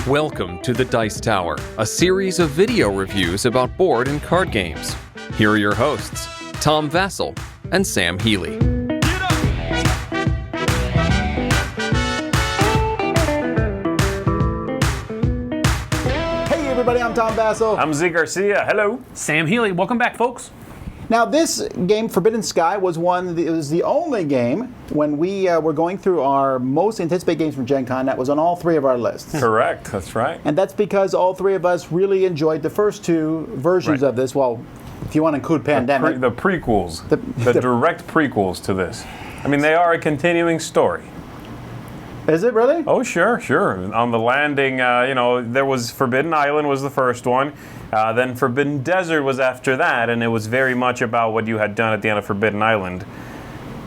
Welcome to the Dice Tower, a series of video reviews about board and card games. Here are your hosts, Tom Vassell and Sam Healy. Hey everybody, I'm Tom Vassell. I'm Z Garcia. Hello. Sam Healy. Welcome back, folks. Now this game, Forbidden Sky, was the only game when we were going through our most anticipated games from Gen Con that was on all three of our lists. Correct, that's right. And that's because all three of us really enjoyed the first two versions of this. Well, if you want to include Pandemic. The prequels, the direct prequels to this. I mean, they are a continuing story. Is it really? Oh, sure. On the landing, there was Forbidden Island was the first one. Then Forbidden Desert was after that, and it was very much about what you had done at the end of Forbidden Island,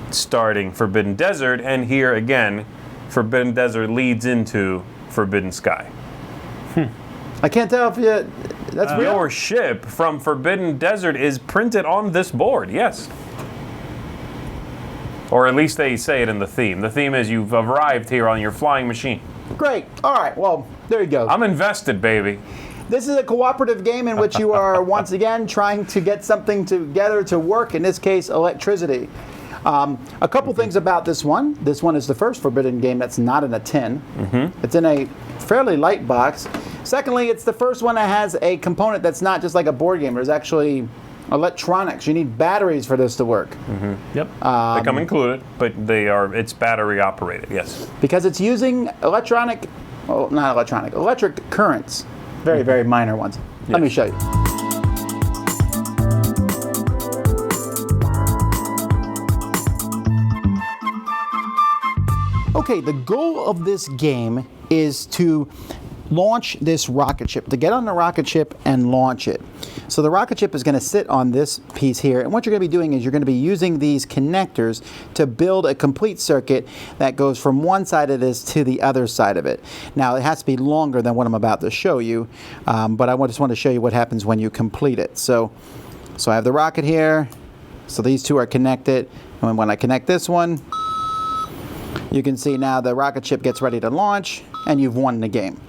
starting Forbidden Desert, and here again, Forbidden Desert leads into Forbidden Sky. I can't tell if that's real. Your ship from Forbidden Desert is printed on this board, yes. Or at least they say it in the theme. The theme is you've arrived here on your flying machine. Great. All right. Well, there you go. I'm invested, baby. This is a cooperative game in which you are once again trying to get something together to work, in this case, electricity. A couple things about this one. This one is the first Forbidden game that's not in a tin. It's in a fairly light box. Secondly, it's the first one that has a component that's not just like a board game. There's actually electronics. You need batteries for this to work. Yep. They come included, but it's battery operated, yes. Because it's using electric currents. Very, very minor ones. Let me show you. Okay, the goal of this game is to launch this rocket ship, to get on the rocket ship and launch it. So the rocket ship is going to sit on this piece here, and what you're going to be doing is you're going to be using these connectors to build a complete circuit that goes from one side of this to the other side of it. Now it has to be longer than what I'm about to show you, but I just want to show you what happens when you complete it. So I have the rocket here, so these two are connected, and when I connect this one, you can see now the rocket ship gets ready to launch, and you've won the game.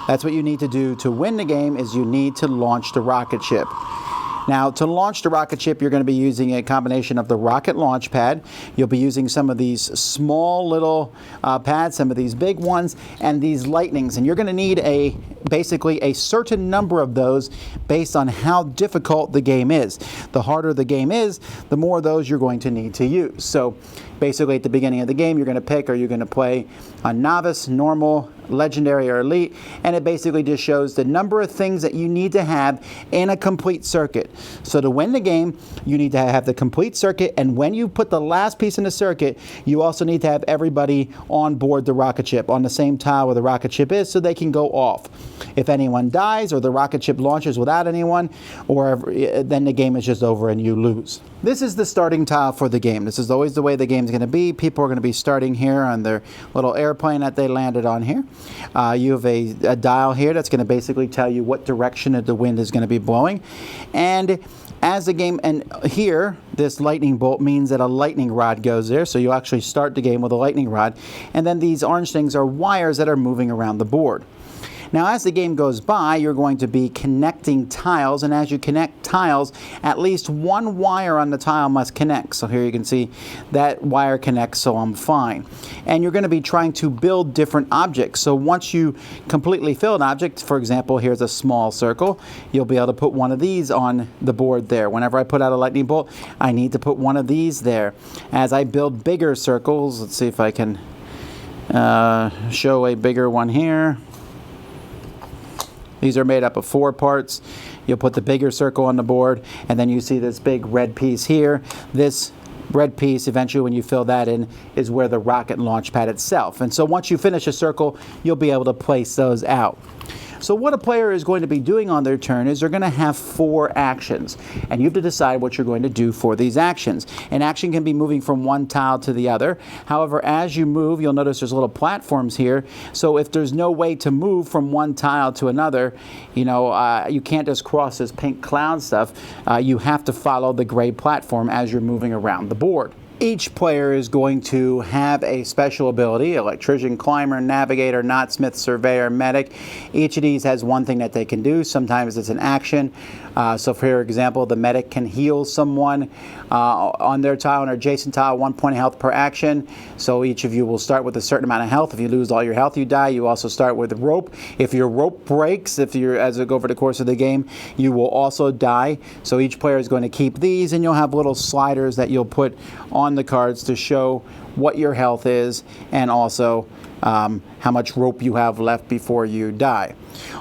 That's what you need to do to win the game, is you need to launch the rocket ship. Now, to launch the rocket ship, you're going to be using a combination of the rocket launch pad. You'll be using some of these small little pads, some of these big ones, and these lightnings. And you're going to need basically a certain number of those based on how difficult the game is. The harder the game is, the more of those you're going to need to use. So basically at the beginning of the game, you're going to pick, are you going to play a novice, normal, legendary, or elite, and it basically just shows the number of things that you need to have in a complete circuit. So to win the game, you need to have the complete circuit, and when you put the last piece in the circuit, you also need to have everybody on board the rocket ship, on the same tile where the rocket ship is, so they can go off. If anyone dies or the rocket ship launches without anyone, then the game is just over and you lose. This is the starting tile for the game. This is always the way the game's going to be. People are going to be starting here on their little airplane that they landed on here. You have a dial here that's going to basically tell you what direction the wind is going to be blowing. And as the game, and here, this lightning bolt means that a lightning rod goes there. So you actually start the game with a lightning rod. And then these orange things are wires that are moving around the board. Now, as the game goes by, you're going to be connecting tiles, and as you connect tiles, at least one wire on the tile must connect. So here you can see that wire connects, so I'm fine. And you're going to be trying to build different objects. So once you completely fill an object, for example, here's a small circle, you'll be able to put one of these on the board there. Whenever I put out a lightning bolt, I need to put one of these there. As I build bigger circles, let's see if I can show a bigger one here. These are made up of 4 parts. You'll put the bigger circle on the board, and then you see this big red piece here. This red piece, eventually when you fill that in, is where the rocket launch pad itself. And so once you finish a circle, you'll be able to place those out. So what a player is going to be doing on their turn is they're going to have 4 actions, and you have to decide what you're going to do for these actions. An action can be moving from one tile to the other. However, as you move, you'll notice there's little platforms here. So if there's no way to move from one tile to another, you can't just cross this pink cloud stuff. You have to follow the gray platform as you're moving around the board. Each player is going to have a special ability: electrician, climber, navigator, knotsmith, surveyor, medic. Each of these has one thing that they can do. Sometimes it's an action. So for example, the medic can heal someone on their tile, on their adjacent tile, 1 point of health per action. So each of you will start with a certain amount of health. If you lose all your health, you die. You also start with rope. If your rope breaks, as we go over the course of the game, you will also die. So each player is going to keep these, and you'll have little sliders that you'll put on the cards to show what your health is, and also how much rope you have left before you die.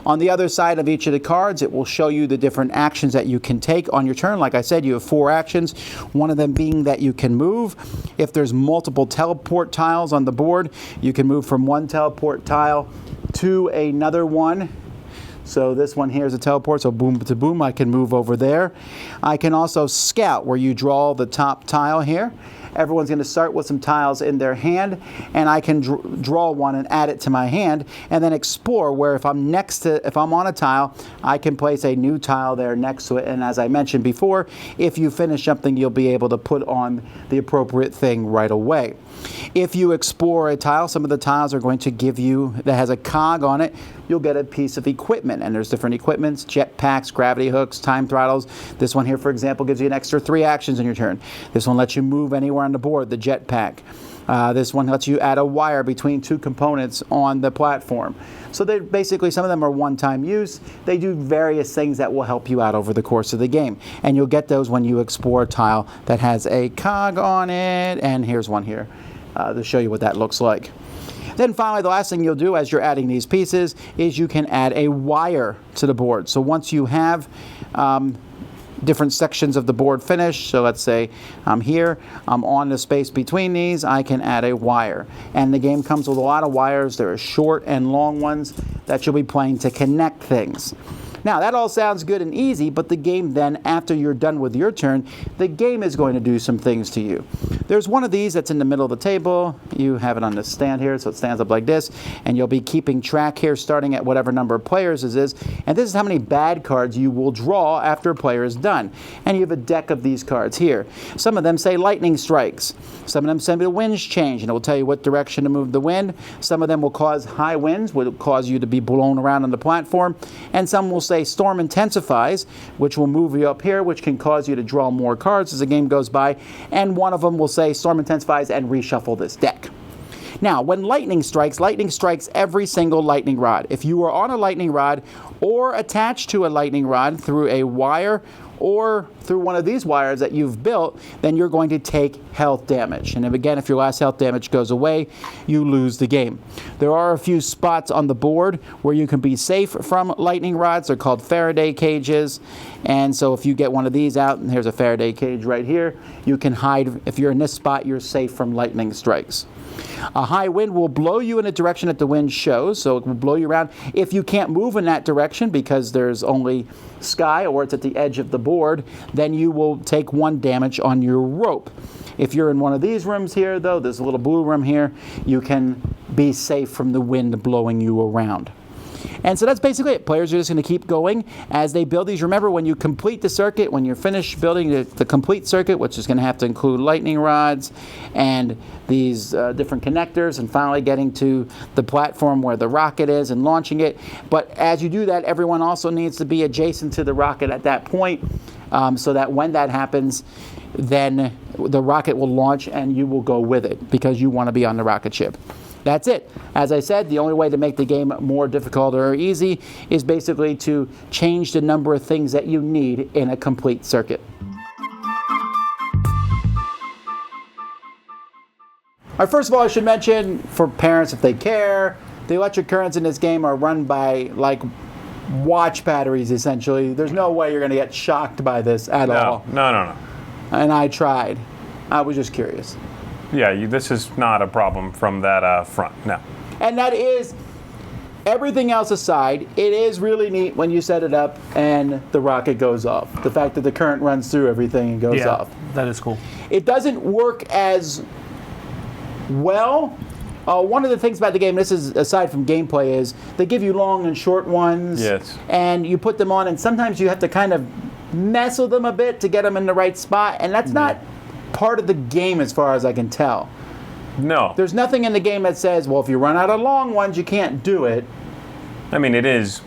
On the other side of each of the cards, it will show you the different actions that you can take on your turn. Like I said, you have 4 actions, one of them being that you can move. If there's multiple teleport tiles on the board, you can move from one teleport tile to another one. So this one here is a teleport, so boom to boom, I can move over there. I can also scout, where you draw the top tile here. Everyone's going to start with some tiles in their hand, and I can draw one and add it to my hand, and then explore, where if I'm on a tile, I can place a new tile there next to it. And as I mentioned before, if you finish something, you'll be able to put on the appropriate thing right away. If you explore a tile, some of the tiles are going to give you, that has a cog on it, you'll get a piece of equipment. And there's different equipments: jet packs, gravity hooks, time throttles. This one here, for example, gives you an extra 3 actions in your turn. This one lets you move anywhere on the board, the jet pack. This one lets you add a wire between 2 components on the platform. So they basically, some of them are one-time use. They do various things that will help you out over the course of the game. And you'll get those when you explore a tile that has a cog on it. And here's one here to show you what that looks like. Then finally, the last thing you'll do as you're adding these pieces is you can add a wire to the board. So once you have different sections of the board finished, so let's say I'm here, I'm on the space between these, I can add a wire. And the game comes with a lot of wires. There are short and long ones that you'll be playing to connect things. Now, that all sounds good and easy, but the game then, after you're done with your turn, the game is going to do some things to you. There's one of these that's in the middle of the table. You have it on the stand here, so it stands up like this, and you'll be keeping track here, starting at whatever number of players this is, and this is how many bad cards you will draw after a player is done. And you have a deck of these cards here. Some of them say lightning strikes. Some of them say the winds change, and it will tell you what direction to move the wind. Some of them will cause high winds, will cause you to be blown around on the platform, and some will say storm intensifies, which will move you up here, which can cause you to draw more cards as the game goes by, and one of them will say storm intensifies and reshuffle this deck. Now, when lightning strikes every single lightning rod. If you are on a lightning rod or attached to a lightning rod through a wire or through one of these wires that you've built, then you're going to take health damage. And again, if your last health damage goes away, you lose the game. There are a few spots on the board where you can be safe from lightning rods. They're called Faraday cages. And so if you get one of these out, and here's a Faraday cage right here, you can hide. If you're in this spot, you're safe from lightning strikes. A high wind will blow you in a direction that the wind shows, so it will blow you around. If you can't move in that direction because there's only sky or it's at the edge of the board, then you will take 1 damage on your rope. If you're in one of these rooms here, though, this little blue room here, you can be safe from the wind blowing you around. And so that's basically it. Players are just going to keep going as they build these. Remember, when you complete the circuit, when you're finished building the complete circuit, which is going to have to include lightning rods and these different connectors, and finally getting to the platform where the rocket is and launching it. But as you do that, everyone also needs to be adjacent to the rocket at that point, so that when that happens, then the rocket will launch and you will go with it because you want to be on the rocket ship. That's it. As I said, the only way to make the game more difficult or easy is basically to change the number of things that you need in a complete circuit. All right, first of all, I should mention, for parents if they care, the electric currents in this game are run by like watch batteries essentially. There's no way you're going to get shocked by this at all. No. And I tried. I was just curious. Yeah, this is not a problem from that front, no. And that is, everything else aside, it is really neat when you set it up and the rocket goes off. The fact that the current runs through everything and goes off. That is cool. It doesn't work as well. One of the things about the game, this is aside from gameplay, is they give you long and short ones. Yes. And you put them on, and sometimes you have to kind of mess with them a bit to get them in the right spot, and that's not part of the game as far as I can tell. No. There's nothing in the game that says, well, if you run out of long ones, you can't do it. I mean, that is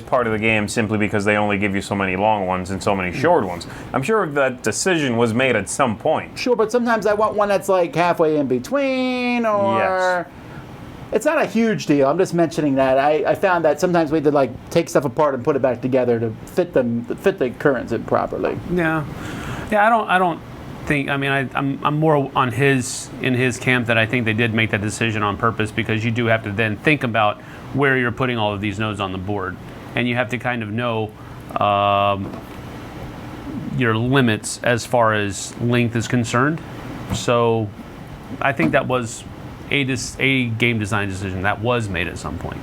part of the game simply because they only give you so many long ones and so many short ones. I'm sure that decision was made at some point. Sure, but sometimes I want one that's like halfway in between, or... Yes. It's not a huge deal. I'm just mentioning that. I found that sometimes we had to like take stuff apart and put it back together to fit the currents in properly. Yeah. I don't think. I mean, I'm more in his camp that I think they did make that decision on purpose, because you do have to then think about where you're putting all of these nodes on the board, and you have to kind of know your limits as far as length is concerned. So, I think that was a game design decision that was made at some point.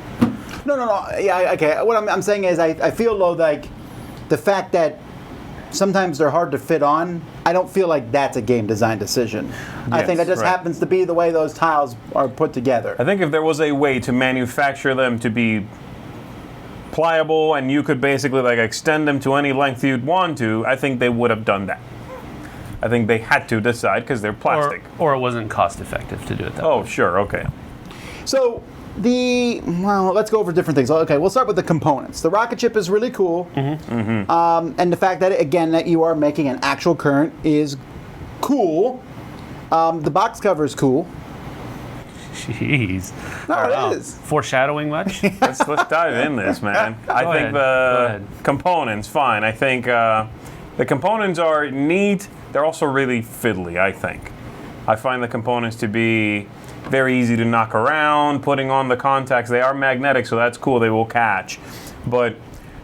No. Yeah, okay. What I'm saying is I feel though like the fact that sometimes they're hard to fit on, I don't feel like that's a game design decision. I think that just happens to be the way those tiles are put together. I think if there was a way to manufacture them to be pliable and you could basically like extend them to any length you'd want to, I think they would have done that. I think they had to decide because they're plastic. Or it wasn't cost effective to do it that way. Oh, sure, okay. So let's go over different things. Okay, we'll start with the components. The rocket ship is really cool, and the fact that that you are making an actual current is cool. The box cover is cool. Jeez. No, it is. Foreshadowing much? Let's dive in this, man. I think the components, fine. I think the components are neat. They're also really fiddly, I think. I find the components to be very easy to knock around, putting on the contacts. They are magnetic, so that's cool. They will catch. But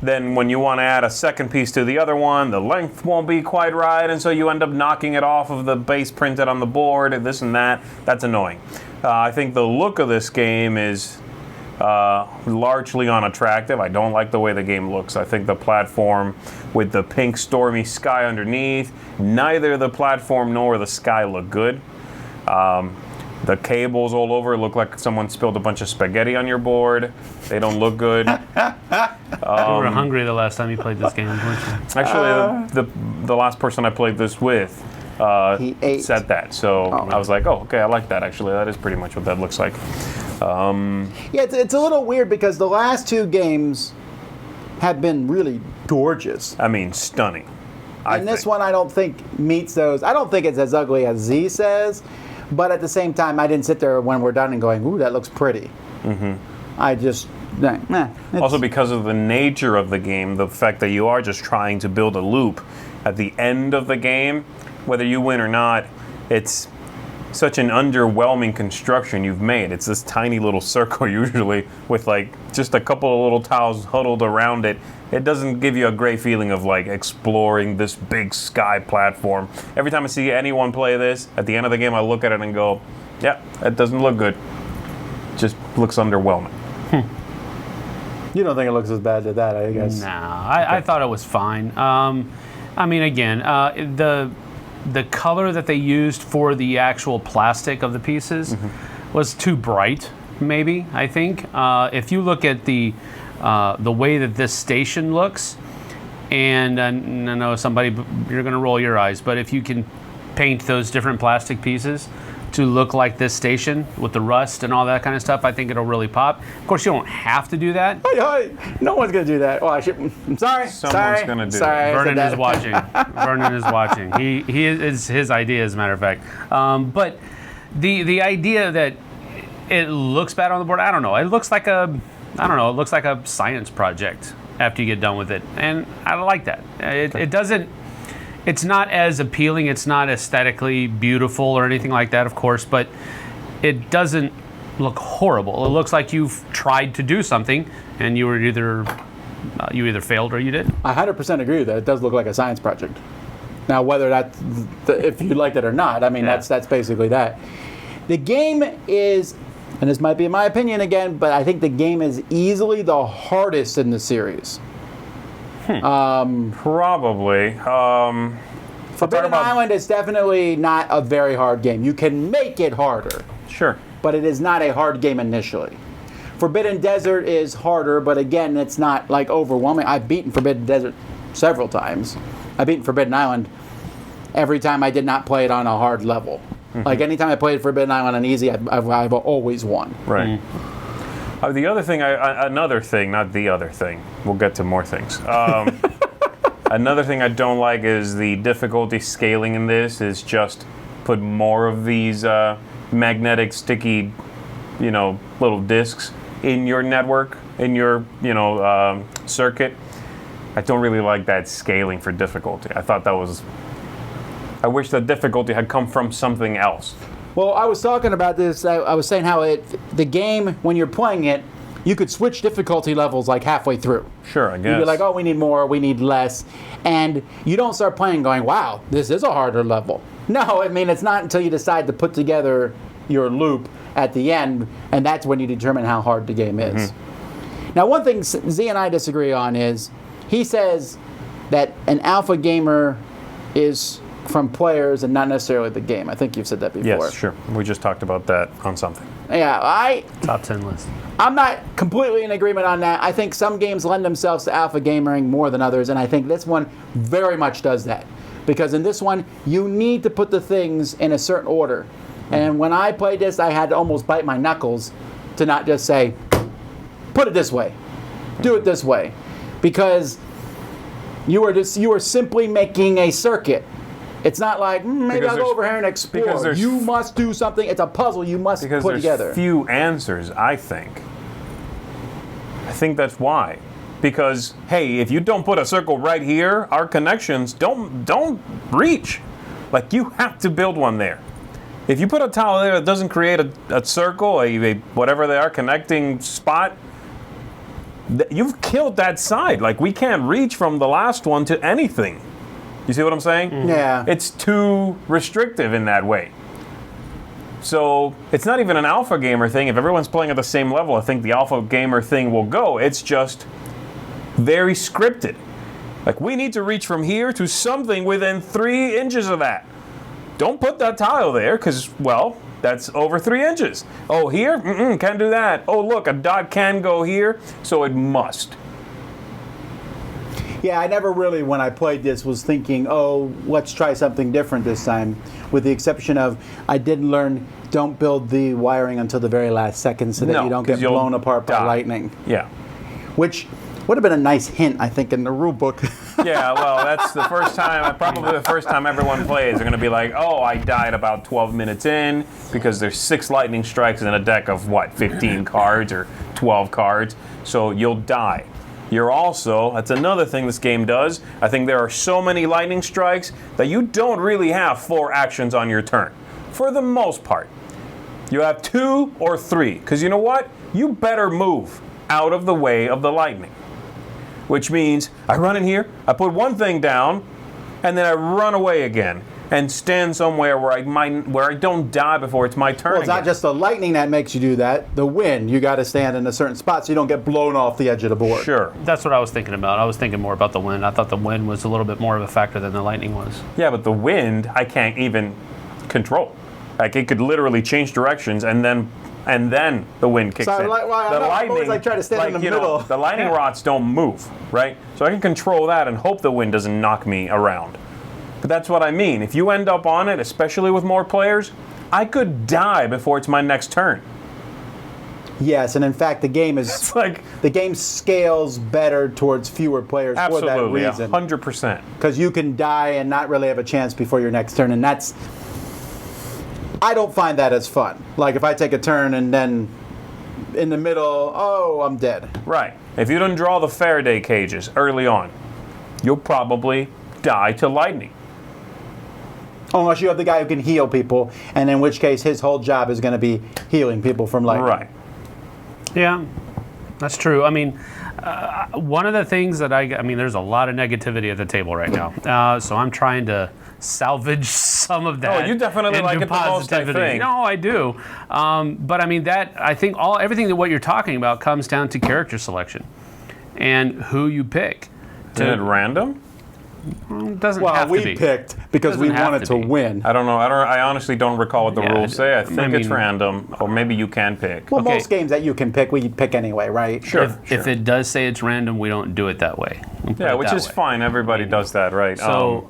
then when you want to add a second piece to the other one, the length won't be quite right, and so you end up knocking it off of the base printed on the board, and this and that. That's annoying. I think the look of this game is largely unattractive. I don't like the way the game looks. I think the platform with the pink stormy sky underneath, neither the platform nor the sky look good. The cables all over look like someone spilled a bunch of spaghetti on your board. They don't look good. You were hungry the last time you played this game, weren't you? Actually, the last person I played this with he ate. said that. So I was like, oh, okay, I like that, actually. That is pretty much what that looks like. Yeah, it's a little weird because the last two games have been really gorgeous. I mean, stunning. And this one I don't think meets those. I don't think it's as ugly as Z says, but at the same time, I didn't sit there when we're done and going, ooh, that looks pretty. I just, Also because of the nature of the game, the fact that you are just trying to build a loop at the end of the game, whether you win or not, it's such an underwhelming construction you've made. It's this tiny little circle usually with like just a couple of little tiles huddled around it. It doesn't give you a great feeling of like exploring this big sky platform. Every time I see anyone play this, at the end of the game I look at it and go, yeah, that doesn't look good. Just looks underwhelming. You don't think it looks as bad as that, I guess? No, I thought it was fine. I mean, again, the color that they used for the actual plastic of the pieces was too bright, maybe, I think. If you look at the way that this station looks, and I know you're going to roll your eyes, but if you can paint those different plastic pieces to look like this station with the rust and all that kind of stuff, I think it'll really pop. Of course, you don't have to do that. No one's going to do that. Oh, I'm sorry. Someone's going to do that. Vernon is watching. Vernon is watching. He is his idea, as a matter of fact. But the idea that it looks bad on the board, I don't know. It looks like a science project after you get done with it, and I like that. It doesn't. It's not as appealing. It's not aesthetically beautiful or anything like that, of course, but it doesn't look horrible. It looks like you've tried to do something, and you either failed or you didn't. I 100% agree with that. It does look like a science project. Now, whether that's if you liked it or not, I mean, that's basically that. The game is, and this might be my opinion again, but I think the game is easily the hardest in the series. Probably. Forbidden Island is definitely not a very hard game. You can make it harder. Sure. But it is not a hard game initially. Forbidden Desert is harder, but again, it's not like overwhelming. I've beaten Forbidden Desert several times. I've beaten Forbidden Island every time I did not play it on a hard level. Like anytime I played Forbidden Island on easy, I've always won. Right. The other thing, another thing, not the other thing. We'll get to more things. Another thing I don't like is the difficulty scaling in this is just put more of these magnetic sticky, little discs in your network, in your, circuit. I don't really like that scaling for difficulty. I wish the difficulty had come from something else. Well, I was talking about this. I was saying how the game, when you're playing it, you could switch difficulty levels like halfway through. Sure, I guess. You'd be like, oh, we need more, we need less. And you don't start playing going, wow, this is a harder level. No, I mean, it's not until you decide to put together your loop at the end, and that's when you determine how hard the game is. Now, one thing Z and I disagree on is, he says that an alpha gamer is from players and not necessarily the game. I think you've said that before. Yes, sure. We just talked about that on something. Yeah, Top 10 list. I'm not completely in agreement on that. I think some games lend themselves to alpha gaming more than others, and I think this one very much does that. Because in this one, you need to put the things in a certain order. And when I played this, I had to almost bite my knuckles to not just say, put it this way, do it this way. Because you are simply making a circuit. It's not like, maybe I'll go over here and explore. You must do something. It's a puzzle you must put together. Because there's few answers, I think. I think that's why. Because, hey, if you don't put a circle right here, our connections don't reach. Like, you have to build one there. If you put a tile there that doesn't create a circle, a whatever they are, connecting spot, you've killed that side. Like, we can't reach from the last one to anything. You see what I'm saying? Yeah. It's too restrictive in that way. So it's not even an alpha gamer thing. If everyone's playing at the same level, I think the alpha gamer thing will go. It's just very scripted. Like, we need to reach from here to something within 3 inches of that. Don't put that tile there because, well, that's over 3 inches. Oh, here? Can't do that. Oh, look, a dot can go here, so it must. Yeah, I never really, when I played this, was thinking, oh, let's try something different this time. With the exception of, I did learn, don't build the wiring until the very last second so that you don't get blown apart by lightning. Yeah. Which would have been a nice hint, I think, in the rule book. Yeah, well, that's the first time, probably the first time everyone plays. They're going to be like, oh, I died about 12 minutes in because there's 6 lightning strikes in a deck of, 15 cards or 12 cards. So you'll die. You're also, that's another thing this game does, I think there are so many lightning strikes that you don't really have 4 actions on your turn. For the most part. You have 2 or 3. Because you know what? You better move out of the way of the lightning. Which means I run in here, I put one thing down, and then I run away again and stand somewhere where I don't die before it's my turn. Well, it's not just the lightning that makes you do that. The wind, you got to stand in a certain spot so you don't get blown off the edge of the board. Sure. That's what I was thinking about. I was thinking more about the wind. I thought the wind was a little bit more of a factor than the lightning was. Yeah, but the wind I can't even control. Like, it could literally change directions and then the wind kicks in. The lightning, I try to stand in the middle. The lightning rods don't move, right? So I can control that and hope the wind doesn't knock me around. But that's what I mean. If you end up on it, especially with more players, I could die before it's my next turn. Yes, and in fact, the game is the game scales better towards fewer players for that reason. Absolutely, 100%. Because you can die and not really have a chance before your next turn, and I don't find that as fun. Like, if I take a turn and then in the middle, oh, I'm dead. Right. If you don't draw the Faraday cages early on, you'll probably die to lightning. Unless you have the guy who can heal people, and in which case his whole job is going to be healing people from lightning. Right. Yeah, that's true. I mean, one of the things that I mean, there's a lot of negativity at the table right now. So I'm trying to salvage some of that. Oh, you definitely like it the most, I think. No, I do. But I mean, I think everything that what you're talking about comes down to character selection and who you pick. Is it random? It doesn't have to be. Well, we picked because we wanted to win. I don't know. I honestly don't recall what the rules say. I think it's random, or maybe you can pick. Well, most games that you can pick, we pick anyway, right? Sure. If it does say it's random, we don't do it that way. Yeah, which is fine. Everybody does that, right? So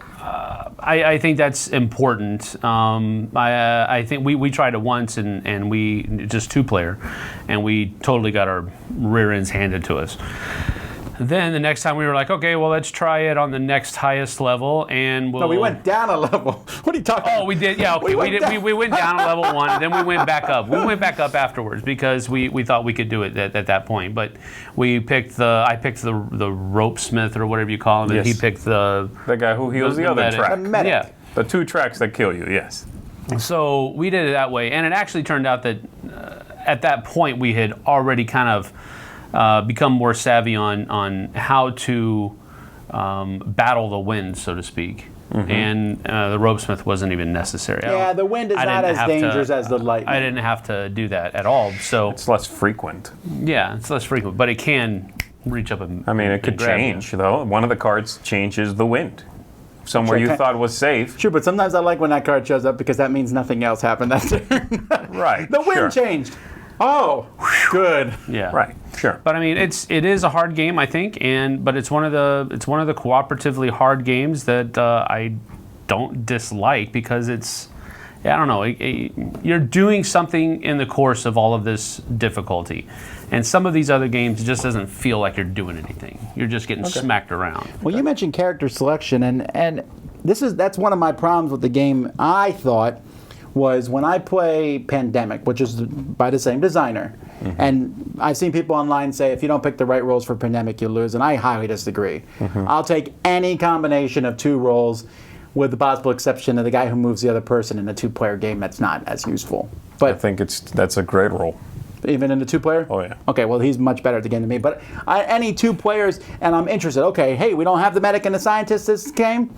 I think that's important. I think we tried it once and we just 2-player, and we totally got our rear ends handed to us. Then the next time we were like, okay, well, let's try it on the next highest level, and we'll... No, we went down a level. What are you talking about? Oh, we did. Yeah, okay. We went down a level 1, and then we went back up. We went back up afterwards because we thought we could do it at that point. But I picked the rope smith or whatever you call him, and Yes. he picked the guy who heals the other medic. track. The medic. Yeah. The 2 tracks that kill you, yes. So we did it that way, and it actually turned out that at that point we had already kind of become more savvy on how to battle the wind, so to speak. Mm-hmm. And the ropesmith wasn't even necessary. Yeah, the wind is not as dangerous as the lightning. I didn't have to do that at all. So It's less frequent. yeah, it's less frequent, but it can reach up and I mean, it could and grab you. change, though. One of the cards changes the wind. Somewhere you Sure, thought was safe. Sure, but sometimes I like when that card shows up because that means nothing else happened that turn. Right, The wind sure. changed. Oh, good. Yeah. Right, sure. But I mean, it is a hard game, I think, but it's one of the cooperatively hard games that I don't dislike because it's, I don't know, you're doing something in the course of all of this difficulty, and some of these other games it just doesn't feel like you're doing anything. You're just getting smacked around. Well, you mentioned character selection, and that's one of my problems with the game. I thought was when I play Pandemic, which is by the same designer, and I've seen people online say if you don't pick the right roles for Pandemic, you lose, and I highly disagree. I'll take any combination of 2 roles, with the possible exception of the guy who moves the other person in a 2-player game. That's not as useful. I But think that's a great role. even in the 2-player? Oh, yeah. Okay, well, he's much better at the game than me. But any 2 players, and I'm interested. Okay, hey, we don't have the medic and the scientist this game.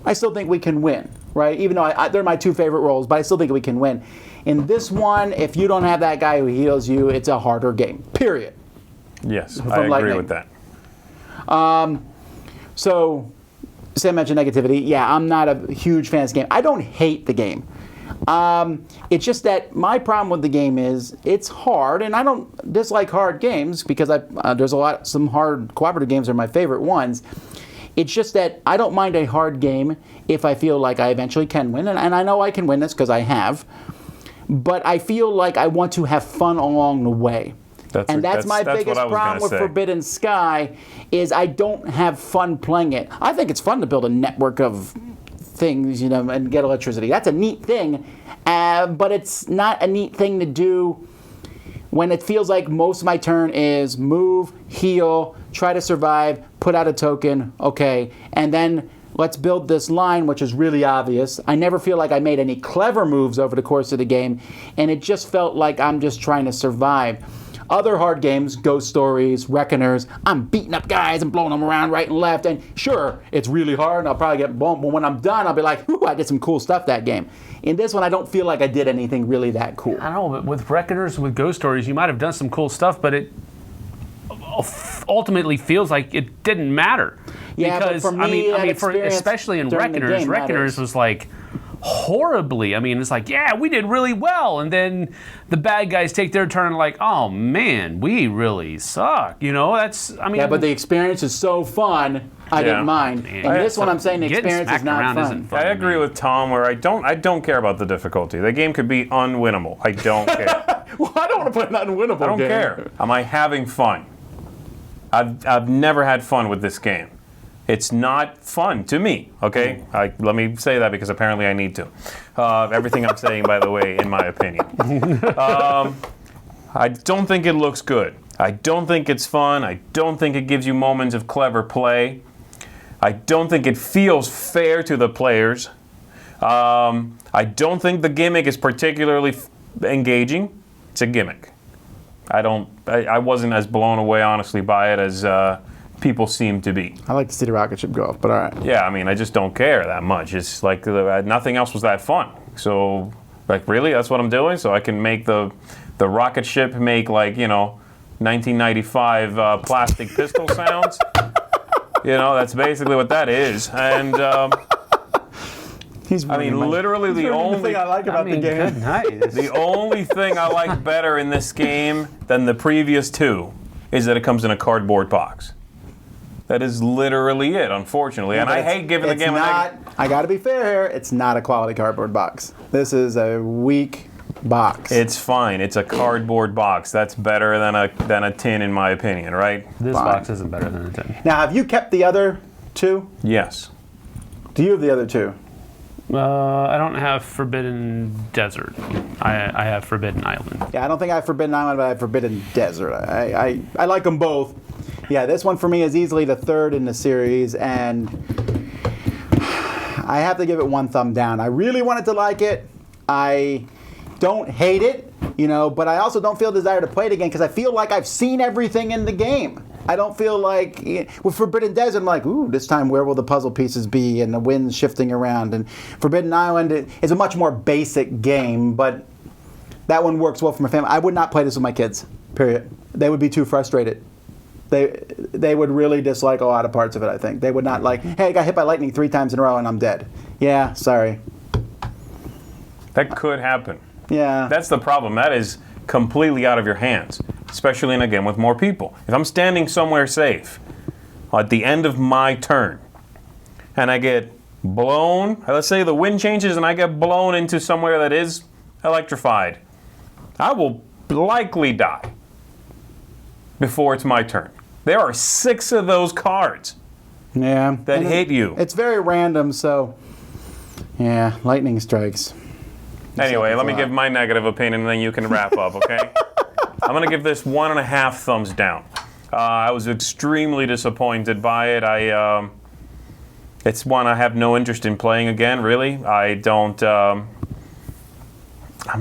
I still think we can win, right? Even though they're my 2 favorite roles, but I still think we can win. In this one, if you don't have that guy who heals you, it's a harder game, period. Yes, From I agree Lightning. with that. So, Sam mentioned negativity. Yeah, I'm not a huge fan of this game. I don't hate the game. It's just that my problem with the game is it's hard, and I don't dislike hard games because there's some hard cooperative games are my favorite ones. It's just that I don't mind a hard game if I feel like I eventually can win, and I know I can win this because I have. But I feel like I want to have fun along the way. That's my biggest problem with Forbidden Sky is I don't have fun playing it. I think it's fun to build a network of things, and get electricity. That's a neat thing, but it's not a neat thing to do when it feels like most of my turn is move, heal, try to survive, put out a token, okay, and then let's build this line, which is really obvious. I never feel like I made any clever moves over the course of the game, and it just felt like I'm just trying to survive. Other hard games, Ghost Stories, Reckoners, I'm beating up guys and blowing them around right and left, and sure, it's really hard, and I'll probably get bumped, but when I'm done, I'll be like, ooh, I did some cool stuff that game. In this one, I don't feel like I did anything really that cool. I don't know, but with Reckoners, with Ghost Stories, you might have done some cool stuff, but it ultimately feels like it didn't matter. Yeah, because, but for me, especially in Reckoners, Reckoners was like horribly. I mean, it's like, yeah, we did really well, and then the bad guys take their turn and like, oh man, we really suck. Yeah, but the experience is so fun. I didn't mind. In this one, I'm saying the experience is not fun. I agree with Tom where I don't care about the difficulty. The game could be unwinnable. I don't care. Well, I don't want to play an unwinnable game. I don't care. Am I having fun? I've never had fun with this game. It's not fun to me, okay? Let me say that because apparently I need to. Everything I'm saying, by the way, in my opinion. I don't think it looks good. I don't think it's fun. I don't think it gives you moments of clever play. I don't think it feels fair to the players. I don't think the gimmick is particularly engaging. It's a gimmick. I wasn't as blown away, honestly, by it as people seem to be. I like to see the rocket ship go off, but all right. Yeah, I mean, I just don't care that much. It's like nothing else was that fun. So, like, really, that's what I'm doing? So I can make the rocket ship make, 1995 plastic pistol sounds? That's basically what that is. And, literally the only thing I like about the game. Good night. The only thing I like better in this game than the previous 2 is that it comes in a cardboard box. That is literally it, unfortunately. And I hate giving the game a negative. I got to be fair here. It's not a quality cardboard box. This is a weak box. It's fine. It's a cardboard box. That's better than a tin, in my opinion, right? This box isn't better than a tin. Now, have you kept the other two? Yes. Do you have the other two? I don't have Forbidden Desert. I have Forbidden Island. Yeah, I don't think I have Forbidden Island, but I have Forbidden Desert. I like them both. Yeah, this one for me is easily the third in the series, and I have to give it one thumb down. I really wanted to like it. I don't hate it, but I also don't feel desire to play it again because I feel like I've seen everything in the game. I don't feel like, with Forbidden Desert, I'm like, ooh, this time where will the puzzle pieces be, and the wind's shifting around. And Forbidden Island is a much more basic game, but that one works well for my family. I would not play this with my kids, period. They would be too frustrated. They would really dislike a lot of parts of it, I think. They would not like, hey, I got hit by lightning 3 times in a row and I'm dead. Yeah, sorry. That could happen. Yeah. That's the problem. That is completely out of your hands, especially in a game with more people. If I'm standing somewhere safe at the end of my turn and I get blown, let's say the wind changes and I get blown into somewhere that is electrified, I will likely die before it's my turn. There are 6 of those cards that hit you. It's very random, so yeah, lightning strikes. Anyway, let me give my negative opinion and then you can wrap up, okay? I'm going to give this 1.5 thumbs down. I was extremely disappointed by it. It's one I have no interest in playing again, really. I don't... I'm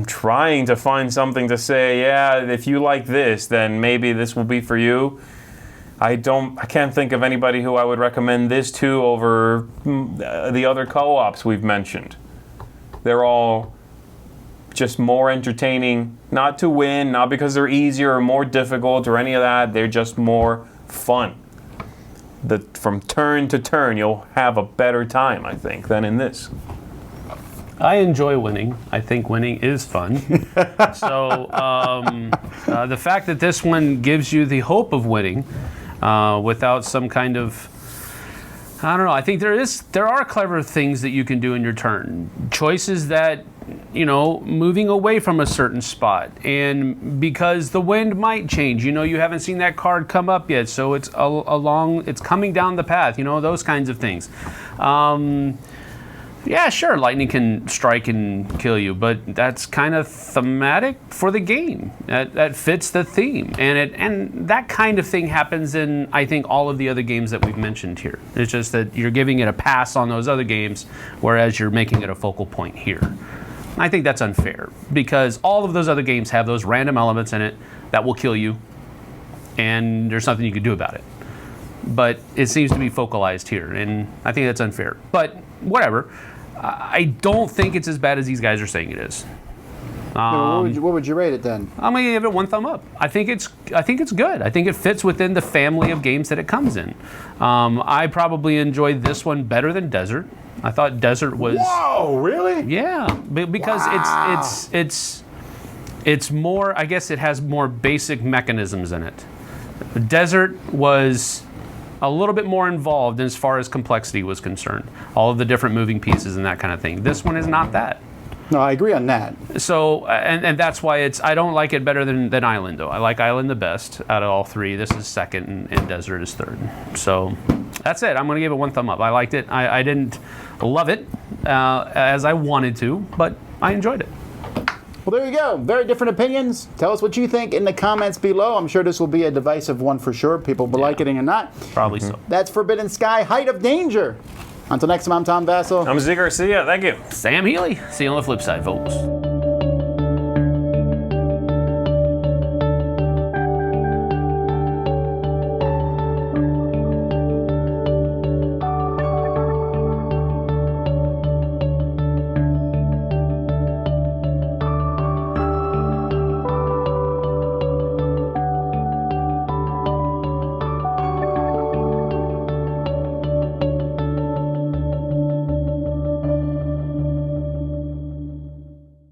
trying to find something to say, yeah, if you like this, then maybe this will be for you. I can't think of anybody who I would recommend this to over the other co-ops we've mentioned. They're all just more entertaining, not to win, not because they're easier or more difficult or any of that. They're just more fun. From turn to turn, you'll have a better time, I think, than in this. I enjoy winning. I think winning is fun. So the fact that this one gives you the hope of winning without some kind of, I don't know. I think there are clever things that you can do in your turn. Choices that, moving away from a certain spot, and because the wind might change, you haven't seen that card come up yet, so it's it's coming down the path, those kinds of things. Yeah, sure, lightning can strike and kill you, but that's kind of thematic for the game. That fits the theme, and that kind of thing happens in, I think, all of the other games that we've mentioned here. It's just that you're giving it a pass on those other games, whereas you're making it a focal point here. I think that's unfair, because all of those other games have those random elements in it that will kill you, and there's nothing you can do about it. But it seems to be focalized here, and I think that's unfair. But whatever. I don't think it's as bad as these guys are saying it is. What would you rate it then? I'm gonna give it 1 thumb up. I think it's good. I think it fits within the family of games that it comes in. I probably enjoyed this one better than Desert. I thought Desert was. Whoa, really? Yeah, because it's more. I guess it has more basic mechanisms in it. Desert was a little bit more involved as far as complexity was concerned. All of the different moving pieces and that kind of thing. This one is not that. No, I agree on that. So, and that's why I don't like it better than Island, though. I like Island the best out of all 3. This is second, and Desert is third. So, that's it. I'm going to give it 1 thumb up. I liked it. I didn't love it as I wanted to, but I enjoyed it. Well, there you go. Very different opinions. Tell us what you think in the comments below. I'm sure this will be a divisive one for sure. People will like it or not. Probably so. That's Forbidden Sky, Height of Danger. Until next time, I'm Tom Vassell. I'm Z Garcia. Thank you. Sam Healy. See you on the flip side, folks.